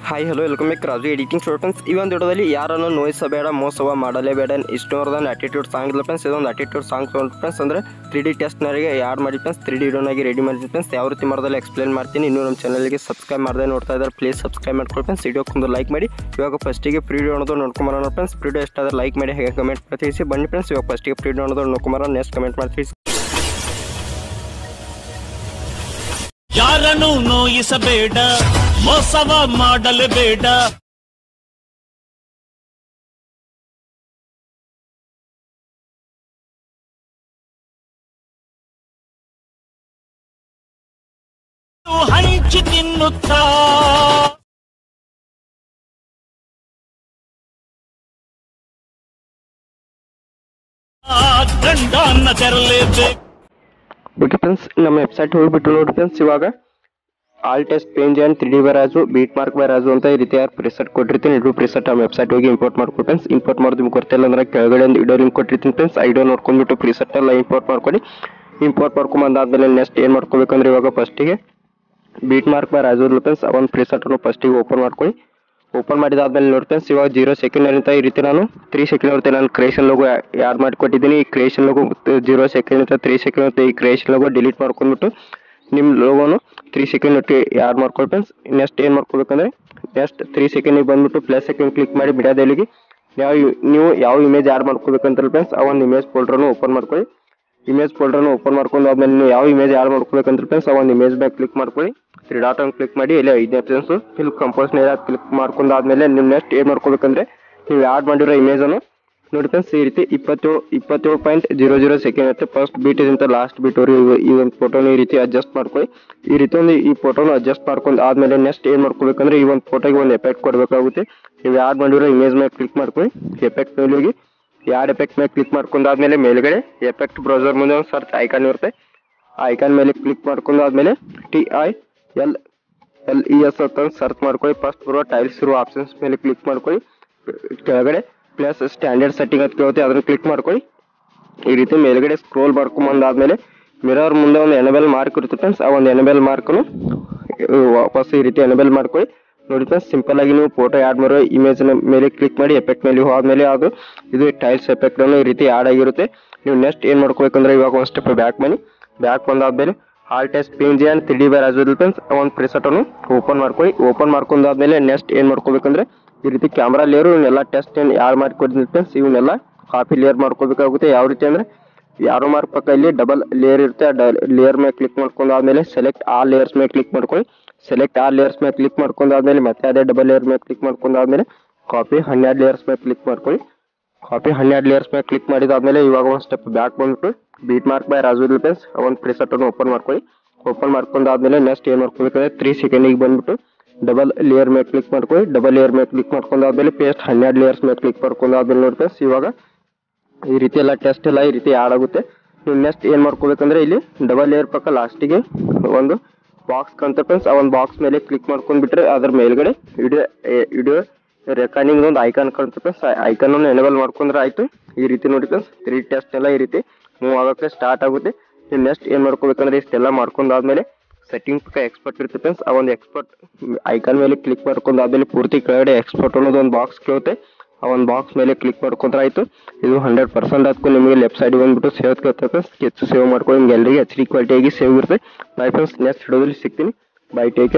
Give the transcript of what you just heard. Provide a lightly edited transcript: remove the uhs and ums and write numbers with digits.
Hi hello welcome back Raju editing friends. ಈ ಒಂದು ವಿಡಿಯೋದಲ್ಲಿ ಯಾರನ್ನು ನೋಯಿಸಬೇಡ, ಮೋಸವ ಮಾಡಲೇಬೇಡ, ಇಷ್ಟೋರ್ದನ್ ಆಟಿಟ್ಯೂಡ್ ಸಾಂಗ್ ಇಲ್ಲ ಫ್ರೆಂಡ್ಸ್. ಇದೊಂದು ಆಟಿಟ್ಯೂಡ್ ಸಾಂಗ್ ಫ್ರೆಂಡ್ಸ್. ಅಂದರೆ 3D ಟೆಸ್ಟ್ನರಿಗೆ ಯಾಡ್ ಮಾಡಿ ಫ್ರೆಂಡ್ಸ್, 3D ವಿಡಿಯೋನಾಗಿ ರೆಡಿ ಮಾಡಿದ್ವಿ ಫ್ರೆಂಡ್ಸ್. ಯಾವ ರೀತಿ ಮಾಡೋದಲ್ಲಿ ಎಕ್ಸ್ಪ್ಲೇನ್ ಮಾಡ್ತೀನಿ. ಇನ್ನೂ ನಮ್ಮ ಚಾನಲ್ಗೆ ಸಬ್ಸ್ಕ್ರೈಬ್ ಮಾಡದೆ ನೋಡ್ತಾ ಇದ್ದಾರೆ, ಪ್ಲೀಸ್ ಸಬ್ಸ್ಕ್ರೈಬ್ ಮಾಡ್ಕೊಳ್ಳಿ ಫ್ರೆಂಡ್ಸ್. ವಿಡಿಯೋಕ್ಕೊಂದು ಲೈಕ್ ಮಾಡಿ. ಇವಾಗ ಫಸ್ಟಿಗೆ ಪ್ರೀ ವಿಡಿಯೋ ಅನ್ನೋದು ನೋಡ್ಕೊಂಬರೋಣ ಫ್ರೆಂಡ್ಸ್. ಪ್ರೀ ವಿಡಿಯೋ ಎಷ್ಟಾದ್ರೆ ಲೈಕ್ ಮಾಡಿ, ಹಾಗೆ ಕಮೆಂಟ್ ಮಾಡಿ ತಿಳಿಸಿ ಬನ್ನಿ ಫ್ರೆಂಡ್ಸ್. ಇವಾಗ ಫಸ್ಟಿಗೆ ಪ್ರೀ ವಿಡಿಯೋ ಅನ್ನೋದು ನೋಡ್ಕೊಂಬರೋಣ, ನೆಕ್ಸ್ಟ್ ಕಮೆಂಟ್ ಮಾಡಿ ತಿಳಿಸಿ. ಯಾರನ್ನು ನೋಯಿಸಬೇಡ, ಮೋಸವ ಮಾಡಲೇಬೇಡ, ಹಂಚಿ ತಿನ್ನುತ್ತಾ ದಂಡನ್ನ ತೆರಲೇಬೇಕು. ಓಕೆ ಫ್ರೆಂಡ್ಸ್, ನಮ್ಮ ವೆಬ್ಸೈಟ್ ಹೋಗಿಬಿಟ್ಟು ನೋಡಿ ಫ್ರೆಂಡ್ಸ್. ಇವಾಗ all test page and 3D by Raju, beat mark by Raju ಅಂತ ಈ ರೀತಿ ಯಾರು ಪ್ರಿಸೆಟ್ ಕೊಟ್ಟಿರ್ತೀನಿ. ಇದು ಪ್ರಿಸೆಟ್ ನಮ್ಮ ವೆಬ್ಸೈಟ್ ಹೋಗಿ ಇಂಪೋರ್ಟ್ ಮಾಡ್ಕೊಂಡು ಫ್ರೆಂಡ್ಸ್. ಇಂಪೋರ್ಟ್ ಮಾಡೋದು ನಿಮ್ಗೆ ಗೊತ್ತಿಲ್ಲ ಅಂದ್ರೆ ಕೆಳಗಡೆ ಒಂದು ವಿಡಿಯೋ ಲಿಂಕ್ ಕೊಟ್ಟಿರ್ತೀನಿ ಫ್ರೆಂಡ್ಸ್. ಐಡಿಯೋ ನೋಡ್ಕೊಂಡ್ಬಿಟ್ಟು ಪ್ರಿಸೆಟ್ ಎಲ್ಲ ಇಂಪೋರ್ಟ್ ಮಾಡ್ಕೊಂಡು ಬಂದಾದ್ಮೇಲೆ ನೆಕ್ಸ್ಟ್ ಏನು ಮಾಡ್ಕೋಬೇಕಂದ್ರೆ ಇವಾಗ ಫಸ್ಟಿಗೆ beet mark by Raju friends ಒಂದು ಪ್ರಿಸೆಟನ್ನು ಫಸ್ಟಿಗೆ ಓಪನ್ ಮಾಡ್ಕೊಳ್ಳಿ. ಓಪನ್ ಮಾಡಿದಾದ್ಮೇಲೆ ನೋಡಿ ಫ್ರೆಂಡ್ಸ್, ಇವಾಗ 0 ಸೆಕೆಂಡ್ ಅಂತ ಈ ರೀತಿ ನಾನು 3 ಸೆಕೆಂಡ್ ಇರುತ್ತೆ. ನಾನು ಕ್ರಿಯೇಷನ್ ಲೋಗೋ ಯಾಡ್ ಮಾಡಿಕೊಟ್ಟಿದ್ದೀನಿ. ಈ ಕ್ರಿಯೇಷನ್ ಲೋಗೋ 0 ಸೆಕೆಂಡ್ ಅಂತ 3 ಸೆಕೆಂಡ್ ಇರುತ್ತೆ. ಈ ಕ್ರಿಯೇಷನ್ ಲೋಗೋ ಡಿಲೀಟ್ ಮಾಡ್ಕೊಂಡ್ಬಿಟ್ಟು ನಿಮ್ಮ ಲೋಗೋನು 3 ಸೆಕೆಂಡ್ ಒಟ್ಟಿಗೆ ಯಾಡ್ ಮಾಡ್ಕೊಳ್ಳಿ ಫ್ರೆಂಡ್ಸ್. ನೆಕ್ಸ್ಟ್ ಏನು ಮಾಡ್ಕೋಬೇಕಂದ್ರೆ ನೆಕ್ಸ್ಟ್ 3 ಸೆಕೆಂಡಿಗೆ ಬಂದ್ಬಿಟ್ಟು ಪ್ಲಸ್ ಸೆಕೆಂಡ್ ಕ್ಲಿಕ್ ಮಾಡಿ ಬಿಡೋದಲ್ಲಿಗೆ ನೀವು ಯಾವ ಇಮೇಜ್ ಯಾಡ್ ಮಾಡ್ಕೋಬೇಕಂತಲ್ಲ ಫ್ರೆಂಡ್ಸ್, ಆ ಒಂದು ಇಮೇಜ್ ಫೋಲ್ಡ್ರನ್ನು ಓಪನ್ ಮಾಡ್ಕೊಳ್ಳಿ. ಇಮೇಜ್ ಫೋಲ್ಡರ್ನ ಓಪನ್ ಮಾಡ್ಕೊಂಡು ಆದ್ಮೇಲೆ ನೀವು ಯಾವ ಇಮೇಜ್ ಯಾಡ್ ಮಾಡ್ಕೋಬೇಕಂತ ಫ್ರೆಂಡ್ಸ್, ಆ ಒಂದು ಇಮೇಜ್ ಬ್ಯಾಗ್ ಕ್ಲಿಕ್ ಮಾಡ್ಕೊಳ್ಳಿ. 3 ಡಾಟ್ ಅನ್ನು ಕ್ಲಿಕ್ ಮಾಡಿ ಇಲ್ಲಿ 5ನೇ ಆಪ್ಷನ್ಸ್ ಫಿಲ್ ಕಂಪೋಸ್ನ ಕ್ಲಿಕ್ ಮಾಡ್ಕೊಂಡಾದ್ಮೇಲೆ ನೀವು ನೆಕ್ಸ್ಟ್ ಏನು ಮಾಡ್ಕೋಬೇಕಂದ್ರೆ ನೀವು ಯಾಡ್ ಮಾಡಿರೋ ಇಮೇಜನ್ನು ನೋಡಿ ಫ್ರೆಂಡ್ಸ್, ಈ ರೀತಿ 27.00 ಸೆಕೆಂಡ್ ಇರುತ್ತೆ. ಫಸ್ಟ್ ಬೀಟ್ ಇಂದ ಲಾಸ್ಟ್ ಬೀಟ್ವರೆಗೂ ಈ ಒಂದು ಫೋಟೋನ ಈ ರೀತಿ ಅಡ್ಜಸ್ಟ್ ಮಾಡ್ಕೊಳ್ಳಿ. ಈ ರೀತಿ ಒಂದು ಈ ಫೋಟೋನ ಅಡ್ಜಸ್ಟ್ ಮಾಡ್ಕೊಂಡು ಆದ್ಮೇಲೆ ನೆಕ್ಸ್ಟ್ ಏನು ಮಾಡ್ಕೋಬೇಕಂದ್ರೆ ಈ ಒಂದು ಫೋಟೋಗೆ ಒಂದು ಎಫೆಕ್ಟ್ ಕೊಡಬೇಕಾಗುತ್ತೆ. ನೀವು ಯಾಡ್ ಮಾಡಿರೋ ಇಮೇಜ್ ಮೇಲೆ ಕ್ಲಿಕ್ ಮಾಡ್ಕೊಳ್ಳಿ. ಎಫೆಕ್ಟ್ ಮೇಲೆ ಹೋಗಿ ಯಾಡ್ ಎಫೆಕ್ಟ್ ಮೇಲೆ ಕ್ಲಿಕ್ ಮಾಡ್ಕೊಂಡಾದ್ಮೇಲೆ ಮೇಲ್ಗಡೆ ಎಫೆಕ್ಟ್ ಬ್ರೌಸರ್ ಮುಂದೆ ಒಂದು ಸರ್ಚ್ ಐಕಾನ್ ಇರುತ್ತೆ. ಆ ಐಕಾನ್ ಮೇಲೆ ಕ್ಲಿಕ್ ಮಾಡ್ಕೊಂಡಾದ್ಮೇಲೆ TILLES ಅಂತ ಸರ್ಚ್ ಮಾಡ್ಕೊಳ್ಳಿ. ಫಸ್ಟ್ ಬರುವ ಟೈಲ್ಸ್ ಇರುವ ಆಪ್ಷನ್ಸ್ ಮೇಲೆ ಕ್ಲಿಕ್ ಮಾಡ್ಕೊಳ್ಳಿ. ಕೆಳಗಡೆ ಪ್ಲಸ್ ಸ್ಟ್ಯಾಂಡರ್ಡ್ ಸೆಟ್ಟಿಂಗ್ ಅಂತ ಕೇಳುತ್ತೆ, ಅದನ್ನು ಕ್ಲಿಕ್ ಮಾಡ್ಕೊಳ್ಳಿ. ಈ ರೀತಿ ಮೇಲ್ಗಡೆ ಸ್ಕ್ರೋಲ್ ಮಾಡ್ಕೊಂಬಂದಾದ್ಮೇಲೆ ಮಿರರ್ ಮುಂದೆ ಒಂದು ಎನೇಬಲ್ ಮಾರ್ಕ್ ಇರುತ್ತೆ ಫ್ರೆಂಡ್ಸ್, ಆ ಒಂದು ಎನೇಬಲ್ ಮಾರ್ಕನ್ನು ವಾಪಸ್ ಈ ರೀತಿ ಎನೇಬಲ್ ಮಾಡ್ಕೊಳ್ಳಿ. ನೋಡಿ ಫ್ರೆಂಡ್ಸ್, ಸಿಂಪಲ್ ಆಗಿ ನೀವು ಫೋಟೋ ಆ್ಯಡ್ ಮಾಡೋ ಇಮೇಜ್ ಮೇಲೆ ಕ್ಲಿಕ್ ಮಾಡಿ ಎಫೆಕ್ಟ್ ಮೇಲೆ ಹೋದ್ಮೇಲೆ ಇದು ಟೈಲ್ಸ್ ಎಫೆಕ್ಟ್ ಅನ್ನು ಈ ರೀತಿ ಆಡ್ ಆಗಿರುತ್ತೆ. ನೀವು ನೆಕ್ಸ್ಟ್ ಏನು ಮಾಡ್ಕೋಬೇಕಂದ್ರೆ ಇವಾಗ ಒಂದು ಸ್ಟೆಪ್ ಬ್ಯಾಕ್ ಬಂದಾದ್ಮೇಲೆ all test page and 3D by Raju friends ಒಂದು ಪ್ರಿಸೆಟನ್ನು ಓಪನ್ ಮಾಡ್ಕೊಳ್ಳಿ. ಓಪನ್ ಮಾಡ್ಕೊಂಡಾದ್ಮೇಲೆ ನೆಕ್ಸ್ಟ್ ಏನು ಮಾಡ್ಕೋಬೇಕಂದ್ರೆ ಈ ರೀತಿ ಕ್ಯಾಮ್ರಾ ಲೇಯರ್ ಇವನ್ನೆಲ್ಲ ಟೆಸ್ಟ್ ಏನು ಯಾರು ಮಾಡಿಕೊಡ್ತೀನಿ ಫ್ರೆಂಡ್ಸ್, ಇವನ್ನೆಲ್ಲ ಕಾಪಿ ಲೇಯರ್ ಮಾಡ್ಕೋಬೇಕಾಗುತ್ತೆ. ಯಾವ ರೀತಿ ಅಂದರೆ ಯಾರೋ ಮಾರ್ಕ್ ಪಕ್ಕ ಇಲ್ಲಿ ಡಬಲ್ ಲೇಯರ್ ಇರುತ್ತೆ. ಆ ಲೇಯರ್ ಮೇಲೆ ಕ್ಲಿಕ್ ಮಾಡ್ಕೊಂಡಾದ್ಮೇಲೆ ಸೆಲೆಕ್ಟ್ ಆಲ್ ಲೇಯರ್ಸ್ ಮೇಲೆ ಕ್ಲಿಕ್ ಮಾಡ್ಕೊಳ್ಳಿ. ಸೆಲೆಕ್ಟ್ ಆಲ್ ಲೇಯರ್ಸ್ ಮೇಲೆ ಕ್ಲಿಕ್ ಮಾಡ್ಕೊಂಡಾದ್ಮೇಲೆ ಮತ್ತೆ ಅದೇ ಡಬಲ್ ಲೇಯರ್ ಮೇಲೆ ಕ್ಲಿಕ್ ಮಾಡ್ಕೊಂಡಾದ್ಮೇಲೆ ಕಾಪಿ 12 ಲೇಯರ್ಸ್ ಮೇಲೆ ಕ್ಲಿಕ್ ಮಾಡ್ಕೊಳ್ಳಿ. ಕಾಪಿ 12 ಲೇಯರ್ಸ್ ಮೇಲೆ ಕ್ಲಿಕ್ ಮಾಡಿದಾದ್ಮೇಲೆ ಇವಾಗ ಒಂದು ಸ್ಟೆಪ್ ಬ್ಯಾಕ್ ಬಂದ್ಬಿಟ್ಟು beet mark by Raju friends ಒಂದು ಪ್ರಿಸೆಟನ್ನು ಓಪನ್ ಮಾಡ್ಕೊಳ್ಳಿ. ಓಪನ್ ಮಾಡ್ಕೊಂಡಾದ್ಮೇಲೆ ನೆಕ್ಸ್ಟ್ ಏನು ಮಾಡ್ಕೋಬೇಕಂದ್ರೆ 3 ಸೆಕೆಂಡಿಗೆ ಬಂದ್ಬಿಟ್ಟು ಡಬಲ್ ಲೇಯರ್ ಮೇಲೆ ಕ್ಲಿಕ್ ಮಾಡ್ಕೊಳ್ಳಿ. ಡಬಲ್ ಲೇಯರ್ ಮೇಲೆ ಕ್ಲಿಕ್ ಮಾಡ್ಕೊಂಡಾದ್ಮೇಲೆ ಪೇಸ್ಟ್ 12 ಲೇಯರ್ಸ್ ಮೇಲೆ ಕ್ಲಿಕ್ ಮಾಡ್ಕೊಂಡಾದ್ಮೇಲೆ ನೋಡಿ ಫ್ರೆಂಡ್ಸ್ ಇವಾಗ ಈ ರೀತಿ ಎಲ್ಲ ಟೆಸ್ಟ್ ಎಲ್ಲ ಈ ರೀತಿ ಆಡ್ ಆಗುತ್ತೆ. ನೀವು ನೆಕ್ಸ್ಟ್ ಏನು ಮಾಡ್ಕೋಬೇಕಂದ್ರೆ ಇಲ್ಲಿ ಡಬಲ್ ಲೇಯರ್ ಪಕ್ಕ ಲಾಸ್ಟಿಗೆ ಒಂದು ಬಾಕ್ಸ್ ಕಾಣ್ತಾ ಫ್ರೆಂಡ್ಸ್, ಆ ಒಂದು ಬಾಕ್ಸ್ ಮೇಲೆ ಕ್ಲಿಕ್ ಮಾಡ್ಕೊಂಡ್ಬಿಟ್ರೆ ಅದ್ರ ಮೇಲ್ಗಡೆ ವಿಡಿಯೋ ರೆಕಾರ್ಡಿಂಗ್ ಒಂದು ಐಕಾನ್ ಕಾಣ್ತಾ ಫ್ರೆಂಡ್ಸ್, ಐಕಾನನ್ನು ಎನೇಬಲ್ ಮಾಡ್ಕೊಂಡ್ರೆ ಆಯಿತು. ಈ ರೀತಿ ನೋಡಿ ಫ್ರೆಂಡ್ಸ್ 3D ಟೆಸ್ಟ್ ಎಲ್ಲ ಈ ರೀತಿ ಮೂವ್ ಆಗೋಕ್ಕೆ ಸ್ಟಾರ್ಟ್ ಆಗುತ್ತೆ. ನೀವು ನೆಕ್ಸ್ಟ್ ಏನು ಮಾಡ್ಕೋಬೇಕಂದ್ರೆ ಇಷ್ಟೆಲ್ಲ ಮಾಡ್ಕೊಂಡಾದ್ಮೇಲೆ ಸೆಟ್ಟಿಂಗ್ ಪಕ್ಕ ಎಕ್ಸ್ಪೋರ್ಟ್ ಇರುತ್ತೆ ಫ್ರೆಂಡ್ಸ್, ಆ ಒಂದು ಎಕ್ಸ್ಪೋರ್ಟ್ ಐಕಾನ್ ಮೇಲೆ ಕ್ಲಿಕ್ ಮಾಡ್ಕೊಂಡಾದ್ಮೇಲೆ ಪೂರ್ತಿ ಕೆಳಗಡೆ ಎಕ್ಸ್ಪೋರ್ಟ್ ಅನ್ನೋದು ಒಂದು ಬಾಕ್ಸ್ ಕೇಳುತ್ತೆ. ಆ ಒಂದು ಬಾಕ್ಸ್ ಮೇಲೆ ಕ್ಲಿಕ್ ಮಾಡ್ಕೊಂಡ್ರೆ ಆಯಿತು. ಇದು 100% ಅದಕ್ಕೂ ನಿಮಗೆ ಲೆಫ್ಟ್ ಸೈಡ್ ಬಂದ್ಬಿಟ್ಟು ಸೇವ್ ಕೇಳ್ತದೆ ಫ್ರೆಂಡ್ಸ್. ಸ್ಕೆಚ್ ಸೇವ್ ಮಾಡ್ಕೊಂಡು ನಿಮ್ಗೆ ಎಲ್ಲರಿಗೆ HD ಕ್ವಾಲಿಟಿಯಾಗಿ ಸೇವ್ ಇರುತ್ತೆ. ಬೈ ಫ್ರೆಂಡ್ಸ್, ನೆಕ್ಸ್ಟ್ ವಿಡಿಯೋದಲ್ಲಿ ಸಿಗ್ತೀನಿ. By, take care.